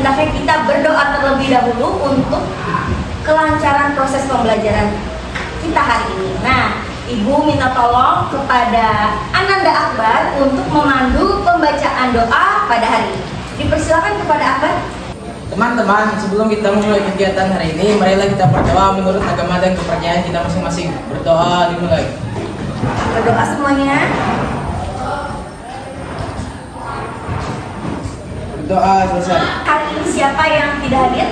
hendaknya kita berdoa terlebih dahulu untuk kelancaran proses pembelajaran kita hari ini. Nah, Ibu minta tolong kepada Ananda Akbar untuk memandu pembacaan doa pada hari ini. Dipersilakan kepada Akbar. Teman-teman, sebelum kita memulai kegiatan hari ini, marilah kita berdoa menurut agama dan kepercayaan kita masing-masing. Berdoa dimulai. Berdoa semuanya. Berdoa selesai. Hari ini siapa yang tidak hadir?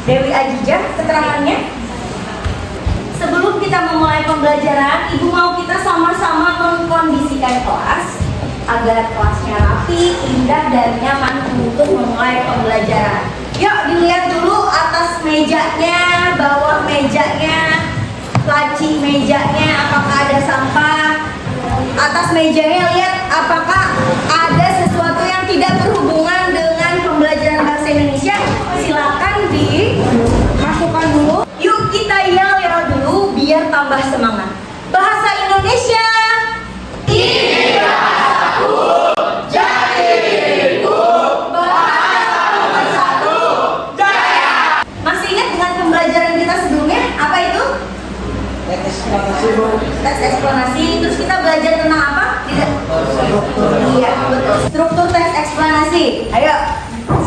Dewi Ajijah, keterangannya. Sebelum kita memulai pembelajaran, Ibu mau kita sama-sama mengkondisikan kelas agar kelasnya rapi, indah, dan nyaman untuk memulai pembelajaran. Yuk dilihat dulu atas mejanya, bawah mejanya, laci mejanya, apakah ada sampah. Atas mejanya lihat apakah ada sesuatu yang tidak berhubungan dengan pembelajaran bahasa Indonesia. Silakan dimasukkan dulu. Yuk kita yel-yel dulu biar tambah semangat. Bahasa Indonesia. Ini bahasaku, jadi diriku. Bahasa nomor 1, jaya. Masih ingat dengan pembelajaran kita sebelumnya? Apa itu? Teks eksplanasi, Bu. Teks eksplanasi. Terus kita belajar tentang apa? Tidak. Iya, betul. Struktur teks eksplanasi. Ayo,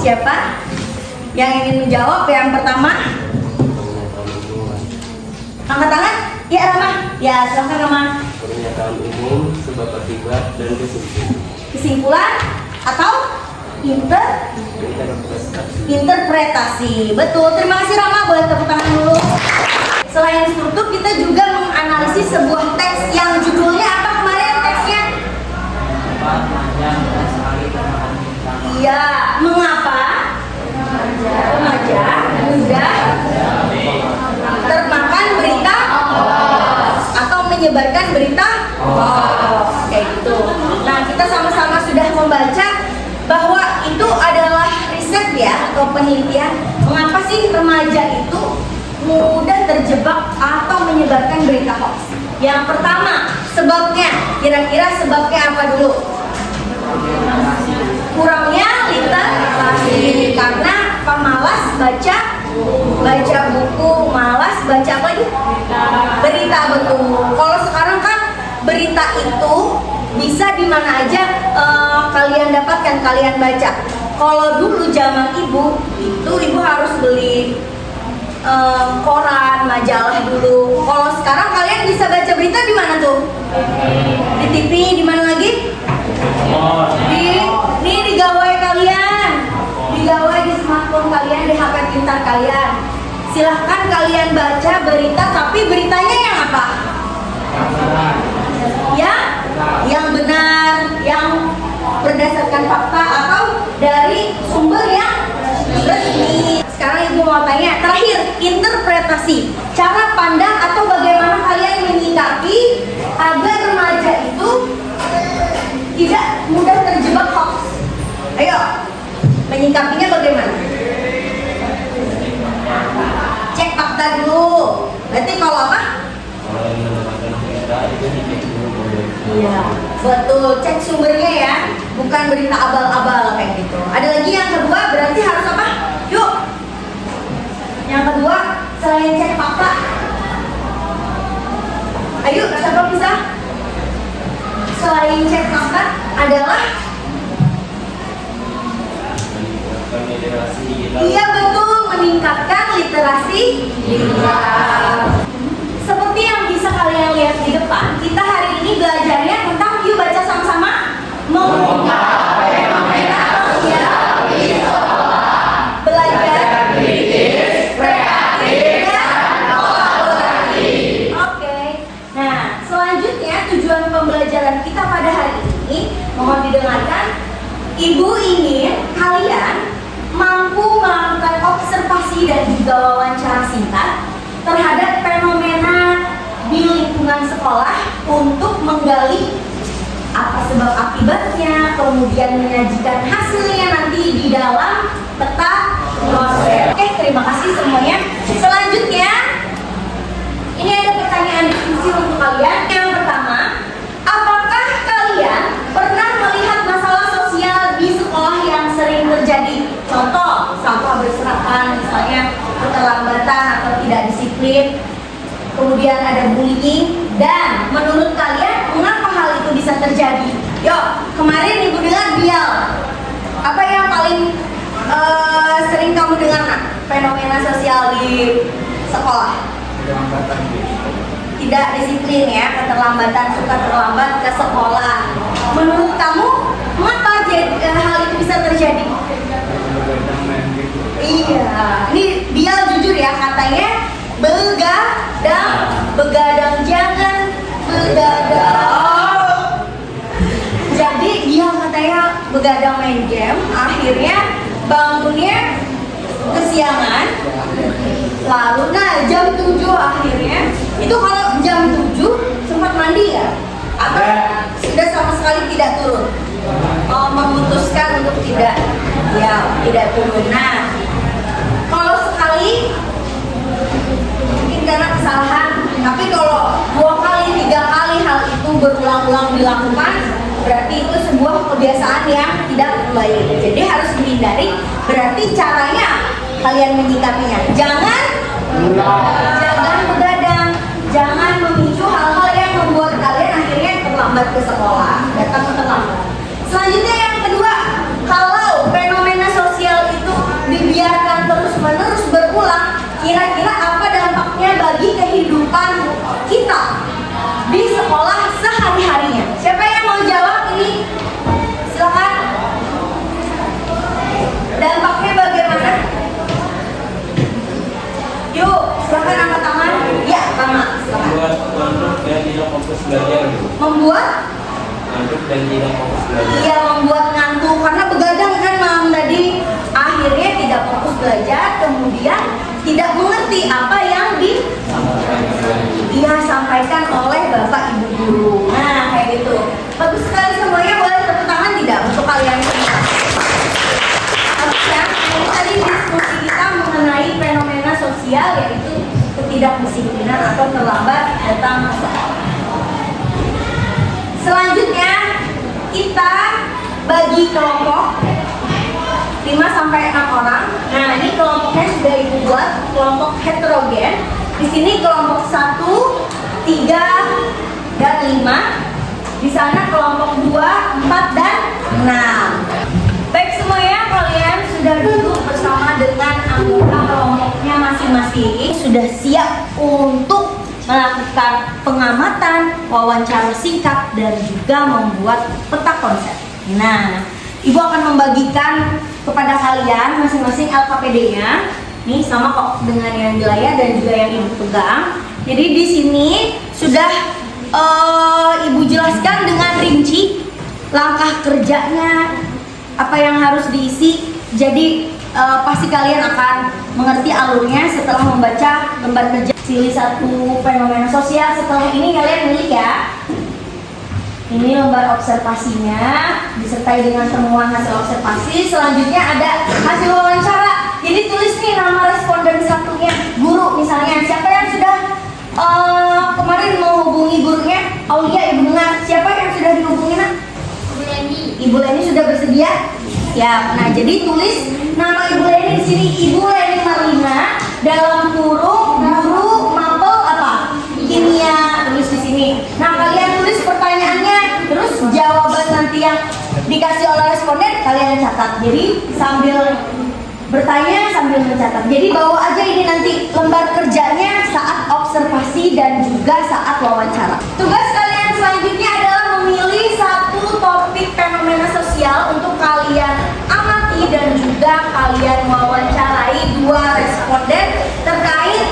siapa yang ingin menjawab? Yang pertama, angkat tangan. Ya, Rama. Ya, silahkan Rama. Pernyataan umum, sebab akibat, dan Kesimpulan atau interpretasi. Betul. Terima kasih Rama. Boleh tepuk tangan dulu. Selain struktur, kita juga menganalisis sebuah teks yang judulnya apa kemarin teksnya? Iya. Mengapa remaja mudah termakan berita atau menyebarkan berita kayak gitu. Nah, kita sama-sama sudah membaca bahwa itu adalah riset ya atau penelitian mengapa sih remaja itu mudah terjebak atau menyebarkan berita hoax. Yang pertama, sebabnya. Kira-kira sebabnya apa dulu? Kurangnya literasi. Karena pemalas baca buku, malas baca apa lagi? Berita, betul. Kalau sekarang kan berita itu bisa di mana aja kalian dapatkan, kalian baca. Kalau dulu zaman ibu, itu ibu harus beli koran, majalah dulu. Kalau sekarang kalian bisa baca berita di mana tuh? Di TV, di mana lagi? Di gawai kalian, di gawai di smartphone kalian, di HP pintar kalian. Silahkan kalian baca berita, tapi beritanya yang apa? Ya, yang benar, yang berdasarkan fakta atau dari sumber yang resmi. Sekarang ibu mau tanya, terakhir, interpretasi. Cara pandang atau bagaimana kalian menyikapi agar remaja itu tidak mudah terjebak hoax. Ayo, menyikapinya bagaimana? Cek fakta dulu. Berarti kalau apa? Iya, betul. Cek sumbernya ya, bukan berita abal-abal kayak gitu. Ada lagi yang kedua, berarti harus apa? Yuk. Yang kedua, selain cek fakta, ayo siapa bisa? Selain cek fakta adalah iya betul, meningkatkan literasi digital. Seperti yang bisa kalian lihat di depan, kita hari ini belajarnya tentang, yuk baca sama-sama, mengungkap fenomena sosial di sekolah, belajar kritis, kreatif, dan kolaboratif. Oke. Nah, selanjutnya tujuan pembelajaran kita pada hari ini, mohon didengarkan. Ibu ingin kalian mampu melakukan observasi dan juga wawancara singkat terhadap fenomena di lingkungan sekolah untuk menggali apa sebab akibatnya, kemudian menyajikan hasilnya nanti di dalam peta proses. Oke, terima kasih semuanya. Selanjutnya, ini ada pertanyaan diskusi untuk kalian. Yang pertama, apakah kalian pernah melihat masalah sosial di sekolah yang sering terjadi? disiplin, kemudian ada bullying, dan menurut kalian mengapa hal itu bisa terjadi? Yuk, kemarin ibu dengar Bial. Apa yang paling sering kamu dengar nak? Fenomena sosial di sekolah? Tidak disiplin ya, keterlambatan, suka terlambat ke sekolah. Menurut kamu mengapa hal itu bisa terjadi? Iya, ini Bial jujur ya, katanya begadang jangan begadang. Jadi dia katanya begadang main game, akhirnya bangunnya kesiangan. Lalu jam 7 akhirnya, itu kalau jam 7 sempat mandi ya? Atau sudah sama sekali tidak turun? Memutuskan untuk tidak turun. Nah, kalau sekali mungkin karena kesalahan, tapi kalau 2 kali, 3 kali hal itu berulang-ulang dilakukan, berarti itu sebuah kebiasaan yang tidak baik. Jadi harus dihindari. Berarti caranya kalian menyikapinya, jangan begadang, jangan memicu hal-hal yang membuat kalian akhirnya terlambat ke sekolah, datang terlambat. Selanjutnya yang kedua, kalau fenomena sosial itu dibiarkan terus-menerus berulang, kira-kira apa dampaknya bagi kehidupan kita di sekolah sehari-harinya? Siapa yang mau jawab ini? Silakan. Dampaknya bagaimana? Yuk, silakan angkat tangan. Ya, Mama, silakan. Membuat ngantuk dan tidak fokus belajar. Membuat Ngantuk dan tidak fokus belajar. Iya, membuat ngantuk karena begadang kan malam tadi, akhirnya tidak fokus belajar, kemudian tidak mengerti apa yang sampaikan oleh Bapak Ibu guru. Nah, kayak gitu. Bagus sekali semuanya, boleh tepuk tangan tidak untuk kalian semua? Bagus ya. Ini tadi diskusi kita mengenai fenomena sosial, yaitu ketidakdisiplinan atau terlambat datang ke sekolah. Selanjutnya kita bagi kelompok 5-6 orang. Nah, ini kelompoknya sudah Ibu buat, kelompok heterogen. Di sini kelompok 1, 3, dan 5. Di sana kelompok 2, 4, dan 6. Baik semuanya, kalian sudah duduk bersama dengan anggota kelompoknya masing-masing. Sudah siap untuk melakukan pengamatan, wawancara singkat, dan juga membuat peta konsep. Nah, Ibu akan membagikan kepada kalian masing-masing LKPD-nya. Nih sama kok dengan yang wilayah dan juga yang Ibu pegang. Jadi di sini sudah Ibu jelaskan dengan rinci langkah kerjanya, apa yang harus diisi. Jadi pasti kalian akan mengerti alurnya setelah membaca lembar kerja. Pilih satu fenomena sosial. Setelah ini kalian milih ya. Ini lembar observasinya disertai dengan temuan hasil observasi. Selanjutnya ada hasil wawancara. Jadi tulis nih nama responden satunya, guru misalnya. Siapa yang sudah kemarin mau hubungi gurunya? Aulia, Ibu dengar. Siapa yang sudah dihubungi nak? Ibu Leni sudah bersedia? Ya. Nah, jadi tulis nama Ibu Leni di sini. Ibu Leni Marlina dalam kurung guru mapel apa? Kimia. Tulis di sini. Nah, kalian tulis pertanyaannya, terus jawaban nanti yang dikasih oleh responden kalian catat. Jadi sambil bertanya sambil mencatat. Jadi bawa aja ini nanti lembar kerjanya saat observasi dan juga saat wawancara. Tugas kalian selanjutnya adalah memilih satu topik fenomena sosial untuk kalian amati dan juga kalian wawancarai 2 responden terkait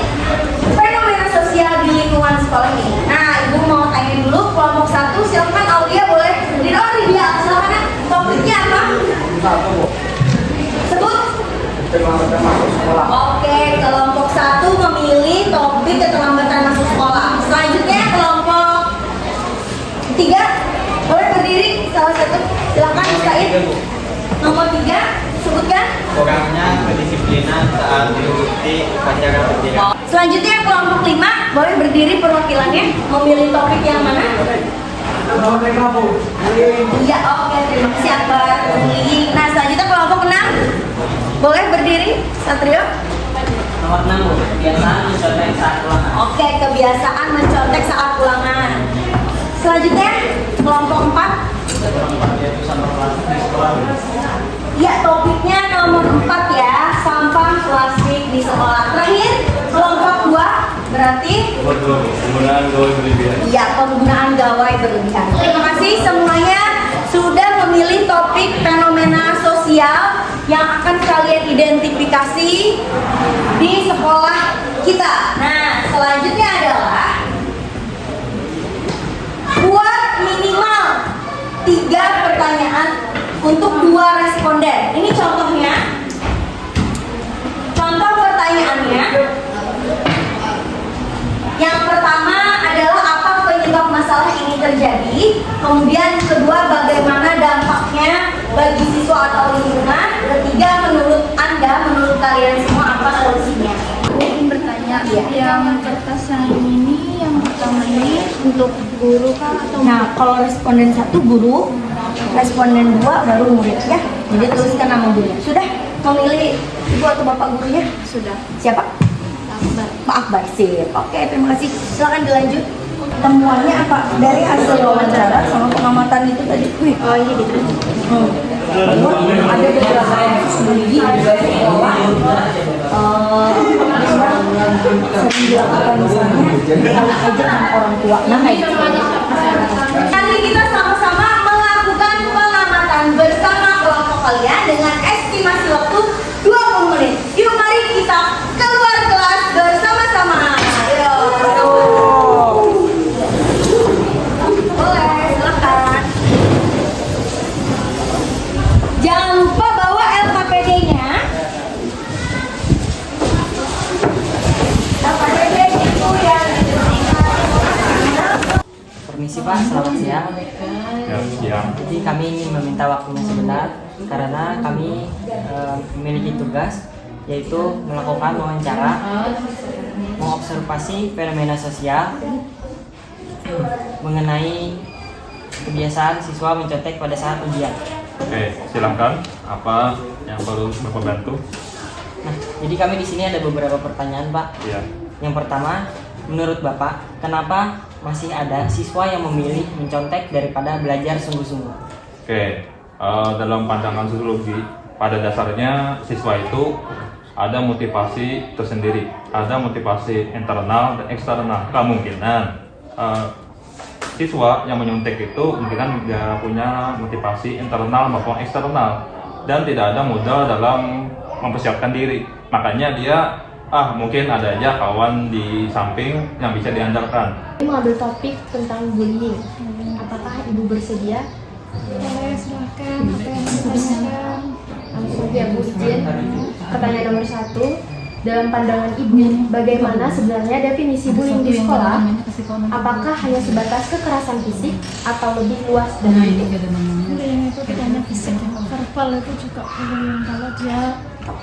fenomena sosial di lingkungan sekolah ini. Nah, Ibu mau tanya dulu kelompok 1, silakan Aulia boleh berdiri. Dia silakan ya. Topiknya apa? Sebut. Oke, kelompok 1 memilih topik keterlambatan masuk sekolah. Selanjutnya kelompok 3 boleh berdiri salah satu. Silakan Said. Nomor 3 sebutkan. Kurangnya kedisiplinan saat mengikuti upacara bendera. Selanjutnya kelompok 5 boleh berdiri perwakilannya. Memilih topik yang mana? Iya, oke, terima kasih Akbar. Nah, selanjutnya kelompok 6 boleh berdiri, Satrio. Nomor 6 Bu, kebiasaan mencontek saat ulangan. Oke, kebiasaan mencontek saat ulangan. Selanjutnya, kelompok 4. Yaitu sampah plastik di sekolah. Ya, topiknya nomor 4 ya, sampah plastik di sekolah. Terakhir, kelompok 2 berarti Nomor 2, penggunaan gawai berlebihan. ya, penggunaan gawai berlebihan. Terima kasih semuanya sudah memilih topik fenomena sosial yang akan kalian identifikasi di sekolah kita. Nah, selanjutnya adalah buat minimal 3 pertanyaan untuk 2 responden. Ini contohnya. Contoh pertanyaannya. Yang pertama adalah apa penyebab masalah ini terjadi. Kemudian kedua, bagaimana dampaknya bagi siswa atau lingkungan. Ketiga, menurut Anda, menurut kalian semua apa solusinya? Mungkin bertanya, Iya. yang kertasan ini yang pertama ini untuk guru kah atau Nah, kalau responden 1 guru, responden 2 baru murid ya. Jadi tuliskan nama gurunya. Sudah memilih ibu atau bapak gurunya? sudah? Siapa? Akbar. Pak Akbar, sip. Oke, terima kasih. Silakan dilanjut. Temuannya apa? Dari hasil wawancara sama pengamatan itu tadi. Wih, Oh ini gitu. ada beberapa kasus di sekolah sering dilakukan misalnya salah aja sama orang tua. Nah, kayak gitu. Nanti kita sama-sama melakukan pengamatan bersama kelompok kalian dengan estimasi waktu 20 menit. Yuk, mari kita keluar kelas bersama-sama. Ayo. Boleh, silakan. Jangan lupa bawa LKPD-nya. LKPD itu yang Permisi Pak, selamat siang. Ya, siang. Jadi kami ingin meminta waktunya sebentar karena kami memiliki tugas yaitu melakukan wawancara, mengobservasi fenomena sosial mengenai kebiasaan siswa mencontek pada saat ujian. Oke, silahkan. Apa yang perlu Bapak bantu? Nah, jadi kami di sini ada beberapa pertanyaan Pak. Ya, Yang pertama, menurut Bapak, kenapa masih ada siswa yang memilih mencontek daripada belajar sungguh-sungguh? oke. Dalam pandangan sosiologi, pada dasarnya siswa itu ada motivasi tersendiri, ada motivasi internal dan eksternal. Kemungkinan siswa yang menyontek itu mungkin dia punya motivasi internal maupun eksternal dan tidak ada modal dalam mempersiapkan diri. Makanya dia mungkin ada aja kawan di samping yang bisa diandalkan. Mengambil topik tentang bullying. Apakah ibu bersedia? Boleh, silakan. Apa yang ditanyakan? Langsung ya Bu izin. Pertanyaan nomor 1. Dalam pandangan ibu, bagaimana sebenarnya definisi bullying di sekolah? Apakah hanya sebatas kekerasan fisik atau lebih luas dari itu? Bullying itu tidak hanya fisik, verbal itu juga bullying kalau dia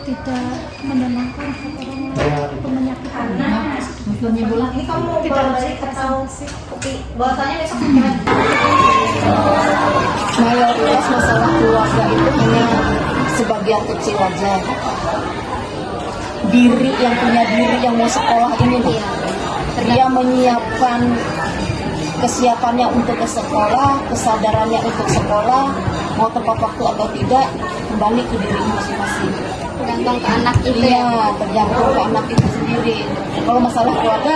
tidak menenangkan orang lain atau menyakiti orang. ini kamu Tidak bolak harus balik kekerasan atau fisik. bahasanya besok Mayoritas masalah keluarga itu hanya sebagian kecil aja. Diri yang punya diri yang mau sekolah ini nih, dia menyiapkan kesiapannya untuk ke sekolah, kesadarannya untuk sekolah, mau tepat waktu atau tidak, kembali ke diri masing-masing. Tergantung ke anak itu Iya, tergantung ke anak itu sendiri. Kalau masalah keluarga,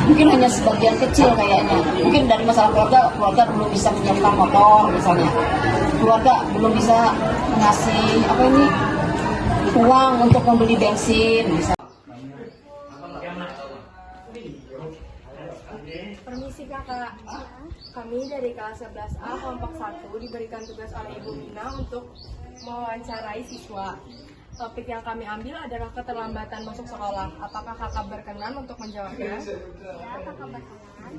mungkin hanya sebagian kecil kayaknya. Mungkin dari masalah keluarga belum bisa menyiapkan motor misalnya. Keluarga belum bisa mengasih uang untuk membeli bensin misalnya. Permisi kakak, kami dari kelas 11A kelompok 1 diberikan tugas oleh Ibu Mina untuk mewawancarai siswa. Topik yang kami ambil adalah keterlambatan masuk sekolah. Apakah kakak berkenan untuk menjawabnya? Ya, kakak berkenan.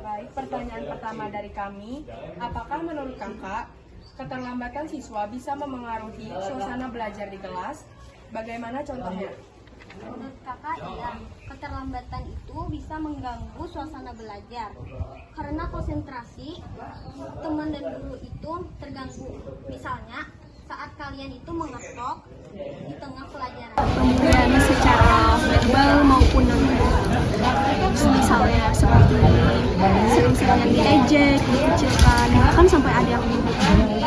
Baik, pertanyaan pertama dari kami, apakah menurut kakak keterlambatan siswa bisa memengaruhi suasana belajar di kelas? Bagaimana contohnya? Menurut kakak, iya, keterlambatan itu bisa mengganggu suasana belajar karena konsentrasi teman dan guru itu terganggu. Misalnya saat kalian itu mengetok di tengah pelajaran. Pembelajaran secara verbal maupun non verbal. Misalnya seperti sering-seringan diejek, dikecilkan, bahkan sampai ada yang membunuh.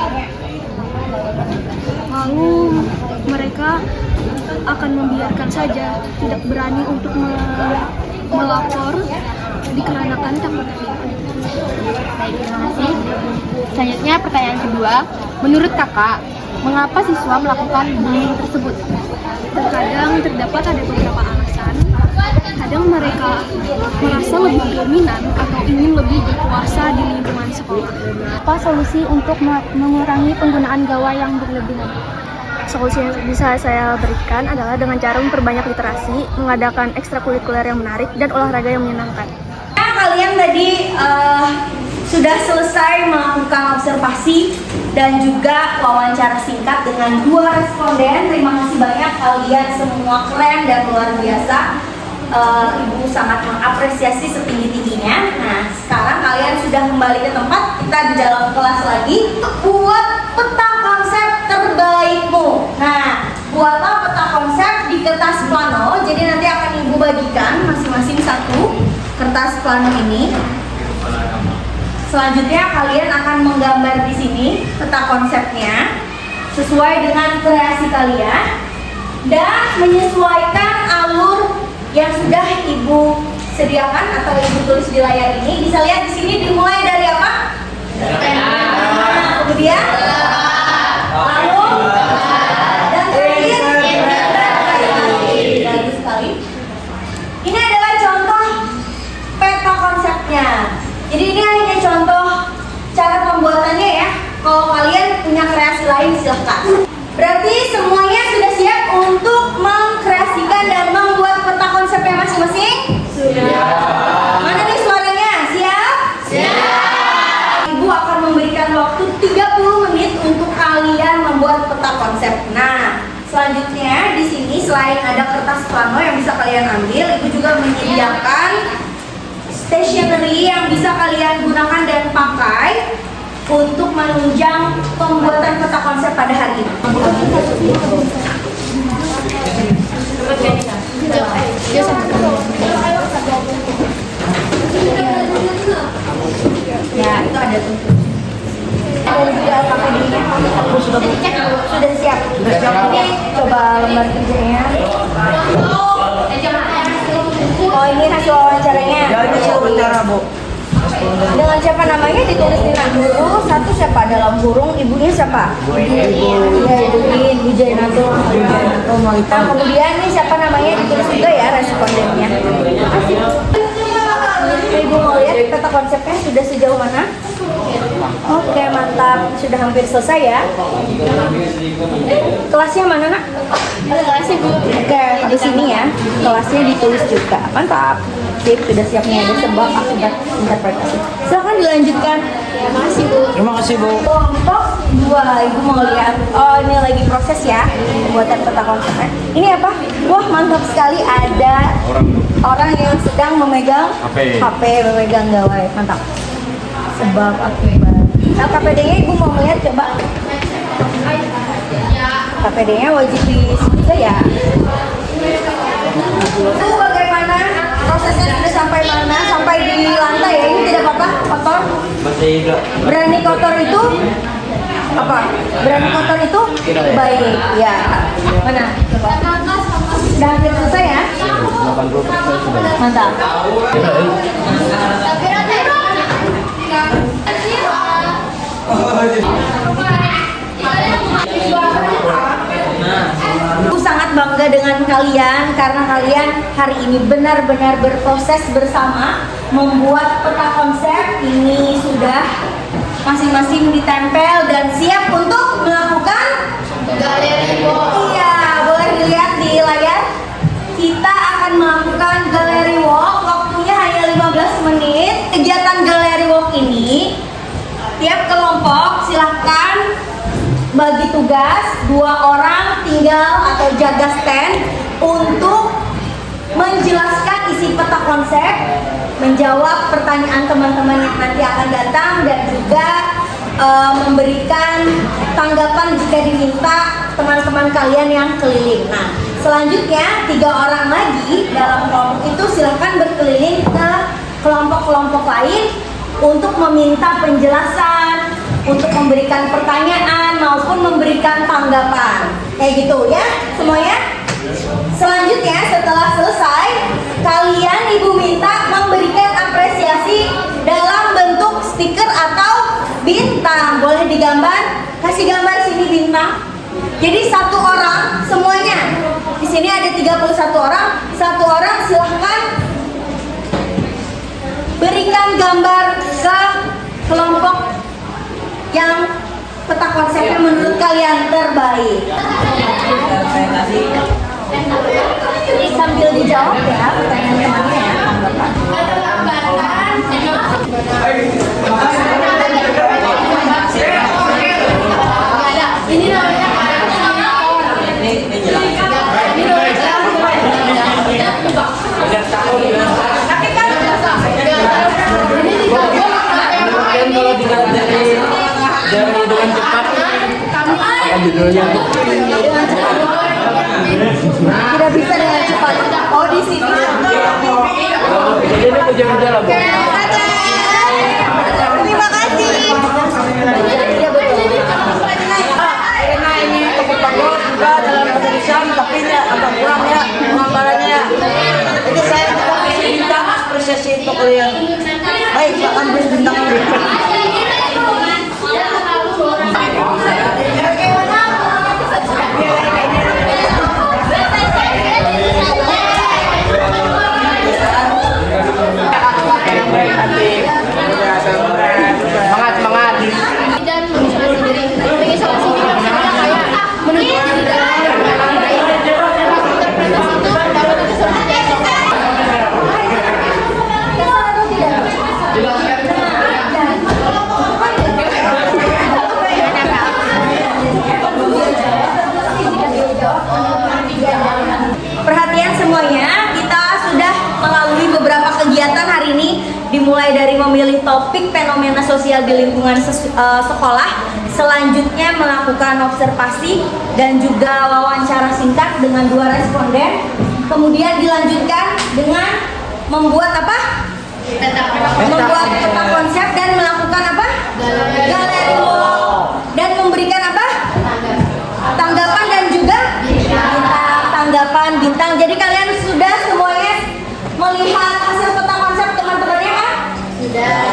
Lalu mereka akan membiarkan saja, tidak berani untuk melapor dikarenakan takut terlibat. Baik, terima kasih. Selanjutnya pertanyaan kedua, menurut kakak, mengapa siswa melakukan bullying tersebut? Terkadang terdapat ada beberapa alasan. Kadang mereka merasa lebih dominan atau ingin lebih berkuasa di lingkungan sekolah. Apa solusi untuk mengurangi penggunaan gawai yang berlebihan? Solusi yang bisa saya berikan adalah dengan cara memperbanyak literasi, mengadakan ekstrakurikuler yang menarik, dan olahraga yang menyenangkan. Kalian tadi sudah selesai melakukan observasi dan juga wawancara singkat dengan 2 responden. Terima kasih banyak, kalian semua keren dan luar biasa. Ibu sangat mengapresiasi setinggi-tingginya. Nah, sekarang kalian sudah kembali ke tempat, kita di dalam kelas lagi. Buat peta konsep terbaikmu. Nah, buatlah peta konsep di kertas plano. Jadi nanti akan ibu bagikan masing-masing 1 kertas plano ini. Selanjutnya kalian akan menggambar di sini peta konsepnya sesuai dengan kreasi kalian dan menyesuaikan alur yang sudah ibu sediakan atau ibu tulis di layar ini. Bisa lihat di sini dimulai dari apa? Kemudian lalu dan terakhir bagus sekali. Ini adalah contoh peta konsepnya. Jadi ini hanya contoh cara pembuatannya ya. Kalau kalian punya kreasi lain silahkan. Berarti semuanya sudah siap untuk mengkreasikan dan membuat peta konsepnya masing-masing? Sudah. Mana nih suaranya? Siap? Siap. Ibu akan memberikan waktu 30 menit untuk kalian membuat peta konsep. Nah, selanjutnya di sini selain ada kertas plano yang bisa kalian ambil, ibu juga menyediakan stationery yang bisa kalian gunakan dan pakai untuk menunjang pembuatan peta konsep pada hari ini. Ya, itu ada tuh. Dan juga KPD-nya aku sudah siap. Ini coba lembar kerjanya. Oh, ini hasil wawancaranya. Dengan siapa namanya ditulis di guru, 1 siapa dalam kurung, ibunya siapa? Ibu. Ya, Ibu Jainatul. Nah, kemudian ini siapa namanya ditulis juga ya respondennya. Ibu mau lihat peta konsepnya sudah sejauh mana? Oke, mantap. Sudah hampir selesai ya. Kelasnya mana, Nak? Kelasnya Bu. Oke, di sini ya. Kelasnya ditulis juga. Mantap. Sip, sudah siapnya ada sebab akibat interpretasi. Silakan dilanjutkan. Terima kasih, Bu. Terima kasih, Bu. Kelompok 2, Ibu mau lihat. Oh, ini lagi proses ya pembuatan peta konsepnya. Ini apa? Wah, mantap sekali, ada orang yang sedang memegang HP, memegang gawai. Mantap. Sebab akibat. LKPD-nya Ibu mau melihat coba. KPD-nya wajib diisi juga ya. Itu bagaimana prosesnya, sudah sampai mana? Sampai di lantai ya, ini tidak apa-apa kotor? Berani kotor itu apa? Berani kotor itu baik ya. Mana? Sudah hampir selesai ya? 80% sudah. Mantap. Aku sangat bangga dengan kalian karena kalian hari ini benar-benar berproses bersama membuat peta konsep. Ini sudah masing-masing ditempel dan siap untuk melakukan galeri walk. Iya, boleh dilihat di layar. Kita akan melakukan galeri walk. Waktunya hanya 15 menit. Kegiatan galeri walk ini tiap kelompok silahkan bagi tugas 2 orang tinggal atau jaga stand untuk menjelaskan isi peta konsep, menjawab pertanyaan teman-teman yang nanti akan datang dan juga memberikan tanggapan jika diminta teman-teman kalian yang keliling. Nah, Selanjutnya 3 orang lagi dalam kelompok itu silakan berkeliling ke kelompok-kelompok lain untuk meminta penjelasan, untuk memberikan pertanyaan maupun memberikan tanggapan. Kayak gitu ya semuanya. Selanjutnya setelah selesai, kalian ibu minta memberikan apresiasi dalam bentuk stiker atau bintang. Boleh digambar? Kasih gambar sini bintang. Jadi 1 orang semuanya. Di sini ada 31 orang. 1 orang silahkan berikan gambar ke kelompok yang peta konsepnya menurut kalian terbaik. Ini sambil dijawab ya pertanyaan temannya ya. Ini namanya kalau dilihat dari dengan cepat judulnya tidak bisa dengan cepat. Oh di sini. jadi ini kerja lah, Bu. Terima kasih. Karena ini tokoh-tokoh juga dalam tulisan tapi ini agak kurang ya penggambarannya. Jadi saya juga kasih bintang apresiasi untuk kalian. Baik, silakan beri bintang. Semangat. Dan mengisolasi diri. Mengisolasi diri maksudnya kayak menutup diri dalam Perhatian semuanya, kita sudah melalui beberapa kegiatan hari ini, dimulai dari memilih topik fenomena sosial di lingkungan sekolah, selanjutnya melakukan observasi dan juga wawancara singkat dengan 2 responden, kemudian dilanjutkan dengan membuat apa? Membuat peta konsep dan melakukan apa? Galeri walk dan memberikan apa? Tanggapan dan juga tanggapan bintang. Jadi kalian sudah semuanya melihat hasil peta konsep teman-temannya kan? Sudah.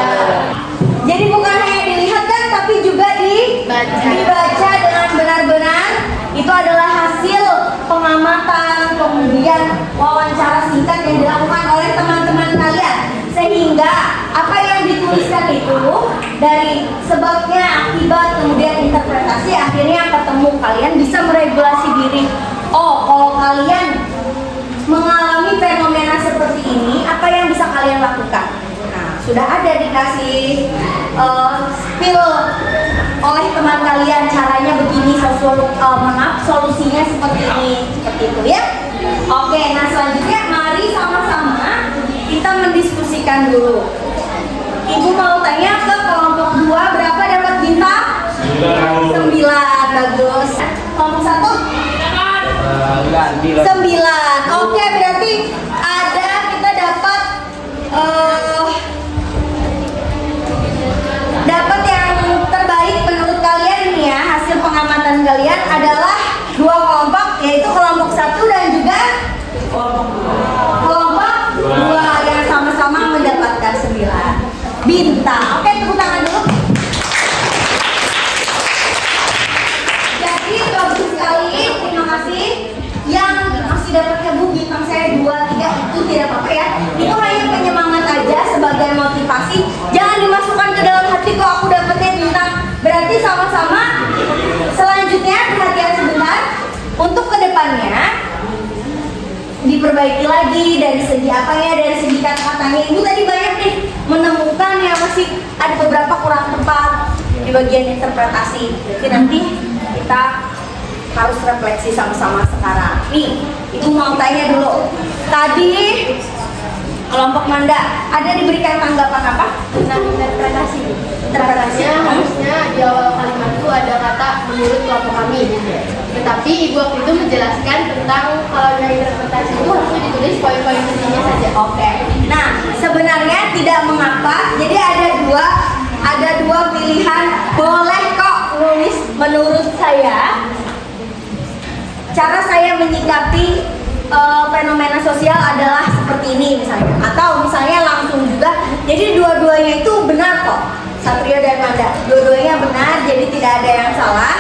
Jadi bukan hanya dilihat kan, tapi juga dibaca dengan benar-benar. Itu adalah hasil pengamatan, kemudian wawancara singkat yang dilakukan oleh teman-teman kalian. Sehingga apa yang dituliskan itu dari sebabnya, akibat, kemudian interpretasi, akhirnya ketemu kalian bisa meregulasi diri. Oh, kalau kalian mengalami fenomena seperti ini, apa yang bisa kalian lakukan? Nah, sudah ada dikasih spill oleh teman kalian, caranya begini, solusinya seperti ini, seperti itu ya. Oke, nah selanjutnya mari sama-sama kita mendiskusikan dulu. Ibu mau tanya ke kelompok 2 berapa dapat bintang? 9, bagus. Kelompok 1? 9. Oke, berarti kita dapat yang terbaik menurut kalian ini ya. Hasil pengamatan kalian adalah 2 kelompok, yaitu kelompok 1 dan juga kelompok 2 yang sama-sama mendapatkan 9 bintang. Oke, tepuk tangan dulu. Jadi bagus sekali, terima kasih. Yang masih dapatnya Bu bintang saya 2, 3 itu tidak apa-apa ya. Itu hanya penyemangat aja sebagai motivasi. Jangan dimasukkan ke dalam hati kok aku dapatnya bintang. Berarti sama-sama. Selanjutnya perhatian sebentar. Untuk kedepannya diperbaiki lagi dari segi apa ya, dari segi kata-katanya. Ibu tadi banyak nih menemukan yang masih ada beberapa kurang tepat di bagian interpretasi. Jadi nanti kita harus refleksi sama-sama sekarang. Nih, Ibu mau tanya dulu. Tadi kelompok Manda ada diberikan tanggapan apa? Nah, interpretasi. harusnya Biasanya di awal kalimat itu ada kata menurut kelompok kami. Tetapi ibu waktu itu menjelaskan tentang kalau dari interpretasi itu harusnya ditulis poin-poin pentingnya saja. Oke. Nah, sebenarnya tidak mengapa. Jadi ada dua pilihan. Boleh kok nulis menurut saya. Cara saya menyikapi fenomena sosial adalah seperti ini misalnya. Atau misalnya langsung juga. Jadi dua-duanya itu benar kok. Satrio dan Manda. Dua-duanya benar, jadi tidak ada yang salah.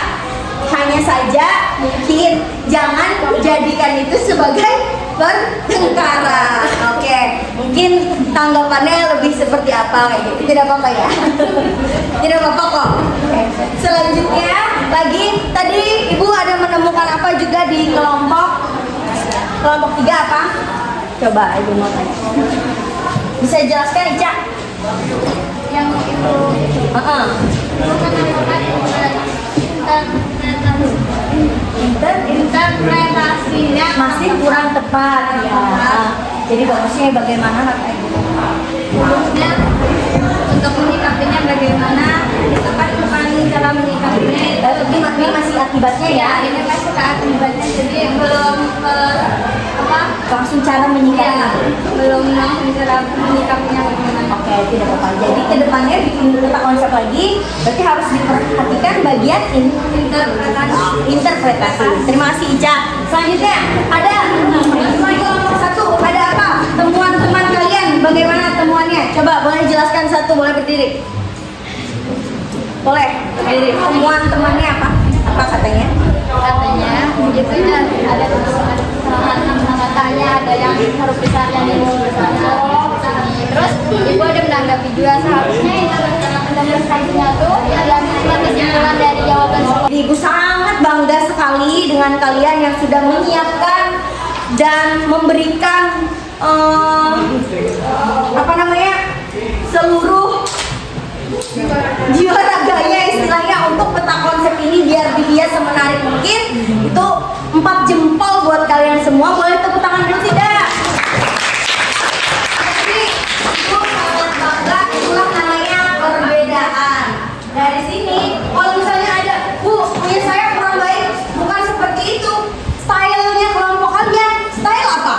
Hanya saja mungkin jangan jadikan itu sebagai pertengkaran. Oke, mungkin tanggapannya lebih seperti apa kayak gitu. Tidak apa-apa ya. Tidak apa-apa kok. Oke. Selanjutnya lagi tadi Ibu ada menemukan apa juga di kelompok 3 apa? Coba Ibu mau tanya. Bisa jelaskan Ica? Yang itu interpretasinya Masih kurang tepat ya. Jadi bagusnya bagaimana kata Ibu? Bagusnya untuk menyikapinya bagaimana tepat cara menyikapinya itu Ini masih akibatnya ya. ini masih ke akibatnya, jadi belum Langsung cara menyikapi. belum langsung cara menyikapinya bagaimana. Oke, tidak apa-apa. Jadi kedepannya bikin peta konsep lagi, berarti harus diperhatikan bagian interpretasi. Terima kasih Ica. Selanjutnya ada kelompok 1. Ada apa? Temuan-teman kalian. Bagaimana temuannya? Coba boleh jelaskan satu. Boleh berdiri. Boleh berdiri. Temuan-temannya apa? Apa katanya? Katanya itu ada katanya ada yang huruf besarnya di sana terus ibu ada menanggapi juga seharusnya interpretasinya tuh yang kesimpulan dari jawaban Jadi Ibu sangat bangga sekali dengan kalian yang sudah menyiapkan dan memberikan seluruh jiwa raganya istilahnya untuk peta konsep ini biar dia semenarik mungkin. Itu 4 jempol buat kalian semua. Boleh tepuk tangan dulu tidak? Jadi itu sangat bangga. Itulah namanya perbedaan. Dari sini kalau misalnya ada punya saya kurang baik, bukan seperti itu. Stylenya kelompok kalian, style apa?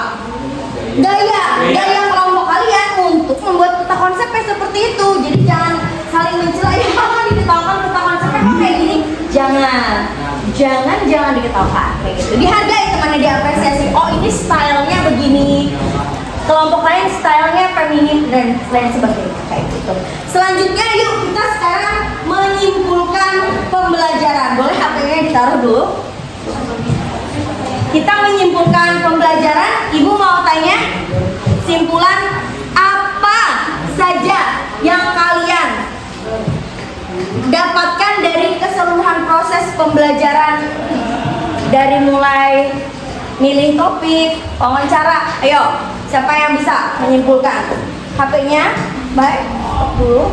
Gaya kelompok kalian untuk membuat peta konsepnya seperti itu. Jadi jangan saling mencela, ya kan diketahukan peta konsepnya kok kayak gini. Jangan diketahukan kayak gitu. Dihargai temannya, diapresiasi. Oh ini stylenya begini. Kelompok lain stylenya feminim dan lain sebagainya kayak gitu. Selanjutnya yuk kita sekarang menyimpulkan pembelajaran. Boleh HP-nya ditaruh dulu. Kita menyimpulkan pembelajaran. Ibu mau tanya simpulan apa saja yang kalian dapatkan dari keseluruhan proses pembelajaran, dari mulai milih topik, wawancara. Ayo, siapa yang bisa menyimpulkan? HP-nya, baik, stop dulu.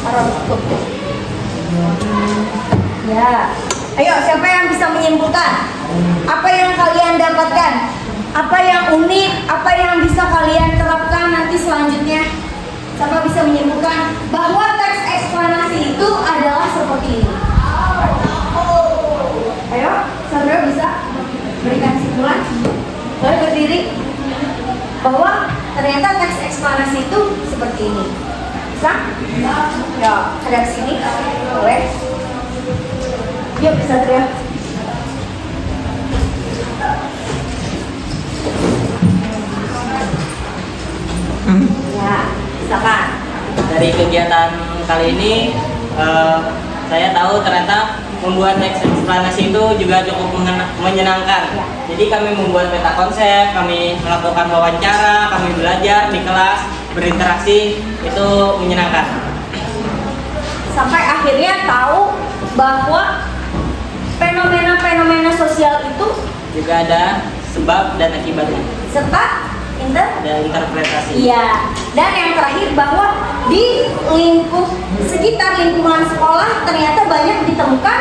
Taruh, stop. Ya, ayo siapa yang bisa menyimpulkan? Apa yang kalian dapatkan? Apa yang unik? Apa yang bisa kalian terapkan nanti selanjutnya? Siapa bisa menyimpulkan bahwa teks eksplanasi itu adalah seperti ini? Ayo, Sandra bisa berikan kesimpulan? Boleh berdiri? Bahwa ternyata teks eksplanasi itu seperti ini. Bisa? Ya, hadap sini. Boleh? Yuk, Satria. Ya, silakan. Dari kegiatan kali ini saya tahu ternyata membuat teks eksplanasi itu juga cukup menyenangkan. Jadi kami membuat peta konsep, kami melakukan wawancara, kami belajar di kelas, berinteraksi, itu menyenangkan. Sampai akhirnya tahu bahwa fenomena-fenomena sosial itu Juga ada sebab dan akibatnya. sebab Ada interpretasi. Iya. Dan yang terakhir bahwa di lingkup sekitar lingkungan sekolah ternyata banyak ditemukan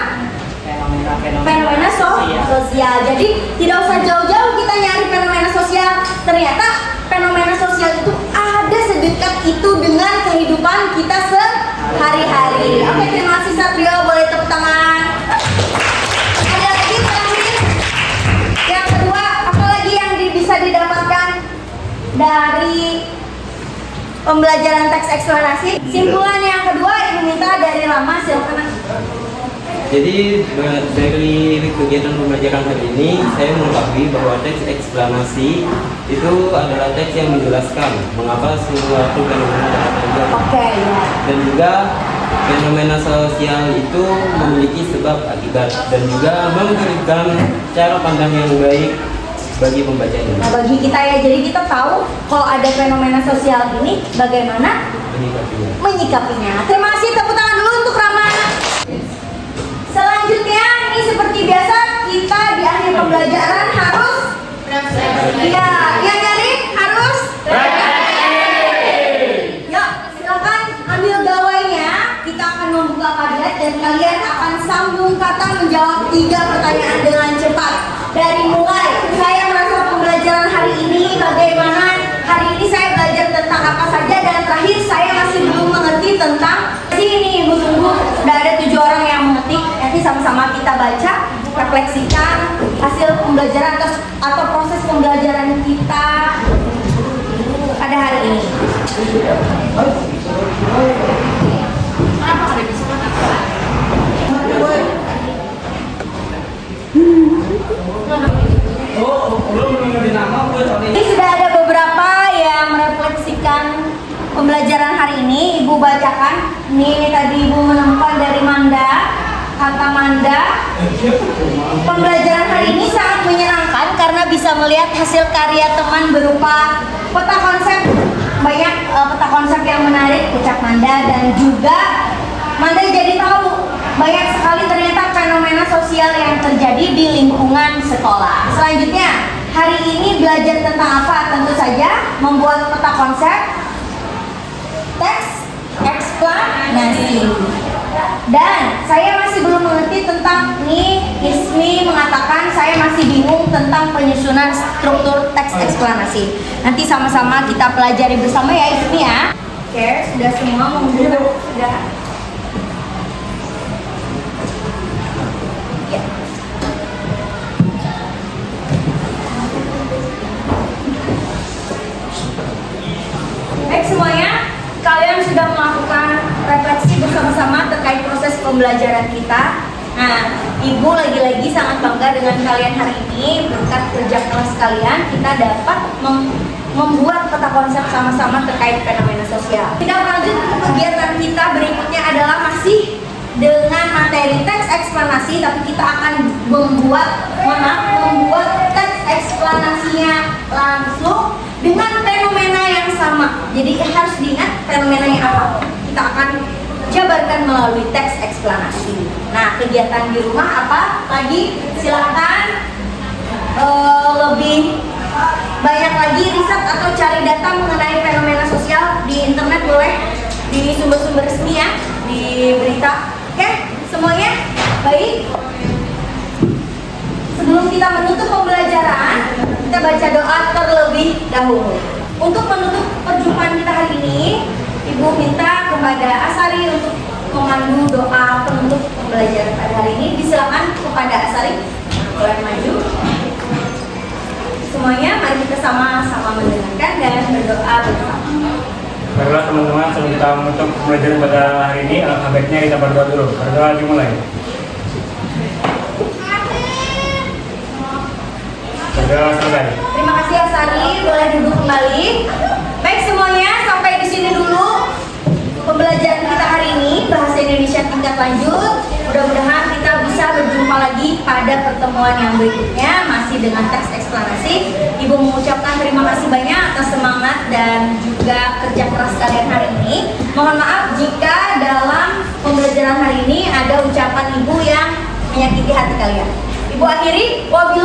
fenomena sosial. Jadi tidak usah jauh-jauh kita nyari fenomena sosial. Ternyata fenomena sosial itu ada sedekat itu dengan kehidupan kita sehari-hari. Oke, pembelajaran teks eksplanasi. Simpulan yang kedua Ibu minta dari Rama, silakan. Jadi dari kegiatan pembelajaran hari ini saya mengetahui bahwa teks eksplanasi itu adalah teks yang menjelaskan mengapa suatu fenomena dapat terjadi. Oke, ya. Dan juga fenomena sosial itu memiliki sebab akibat dan juga memberikan cara pandang yang baik bagi pembacanya. Nah, bagi kita ya, jadi kita tahu kalau ada fenomena sosial ini bagaimana menyikapinya. Terima kasih, tepuk tangan dulu untuk Rama. Selanjutnya, ini seperti biasa kita di akhir pembelajaran harus iya, yang nyari harus yuk, silakan ambil gawainya. Kita akan membuka Padlet dan kalian akan sambung kata menjawab 3 pertanyaan dengan cepat. Dari mulai, saya merasa pembelajaran hari ini bagaimana? Hari ini saya belajar tentang apa saja, dan terakhir saya masih belum mengerti tentang ini. Ibu tunggu, sudah ada 7 orang yang mengetik. Nanti sama-sama kita baca, refleksikan hasil pembelajaran atau proses pembelajaran kita pada hari ini. Ini sudah ada beberapa yang merefleksikan pembelajaran hari ini. Ibu bacakan. Ini tadi Ibu menemukan dari Manda, kata Manda. Pembelajaran hari ini sangat menyenangkan karena bisa melihat hasil karya teman berupa peta konsep, banyak peta konsep yang menarik, ucap Manda. Dan juga Manda jadi tahu banyak sekali ternyata fenomena sosial yang terjadi di lingkungan sekolah. Selanjutnya, hari ini belajar tentang apa? Tentu saja membuat peta konsep, teks eksplanasi. Dan saya masih belum mengerti tentang ini. Ismi mengatakan saya masih bingung tentang penyusunan struktur teks eksplanasi. Nanti sama-sama kita pelajari bersama ya Ismi ya. Oke, sudah semua membuka? Sudah. Ya. Baik semuanya, kalian sudah melakukan refleksi bersama-sama terkait proses pembelajaran kita. Nah, Ibu lagi-lagi sangat bangga dengan kalian hari ini. Berkat kerja keras kalian, kita dapat membuat peta konsep sama-sama terkait fenomena sosial. Kita lanjut ke kegiatan kita berikutnya adalah masih dengan materi teks eksplanasi, tapi kita akan membuat teks eksplanasinya langsung dengan fenomena yang sama. Jadi harus diingat fenomenanya apa. Kita akan jabarkan melalui teks eksplanasi. Nah, kegiatan di rumah apa lagi? Silahkan lebih banyak lagi riset atau cari data mengenai fenomena sosial di internet, boleh di sumber-sumber resmi ya, di berita. Oke, semuanya baik. Sebelum kita menutup pembelajaran, kita baca doa terlebih dahulu. Untuk menutup perjumpaan kita hari ini, Ibu minta kepada Asari untuk memandu doa penutup pembelajaran pada hari ini. Disilakan kepada Asari, boleh maju. Semuanya, mari kita sama-sama mendengarkan dan berdoa bersama. Baiklah teman-teman, sebelum kita menutup pembelajaran pada hari ini, alangkah baiknya kita berdoa dulu. Berdoa dimulai. Berdoa selesai. Terima kasih Asari, boleh duduk kembali. Baik semuanya, sampai di sini dulu pembelajaran kita hari ini, bahasa Indonesia tingkat lanjut. Mudah-mudahan kita bisa berjumpa lagi pada pertemuan yang berikutnya, masih dengan teks eksplanasi. Ibu mengucapkan terima kasih banyak atas semangat dan juga kerja keras kalian hari ini. Mohon maaf jika dalam pembelajaran hari ini ada ucapan Ibu yang menyakiti hati kalian. Ibu akhiri, wabillahi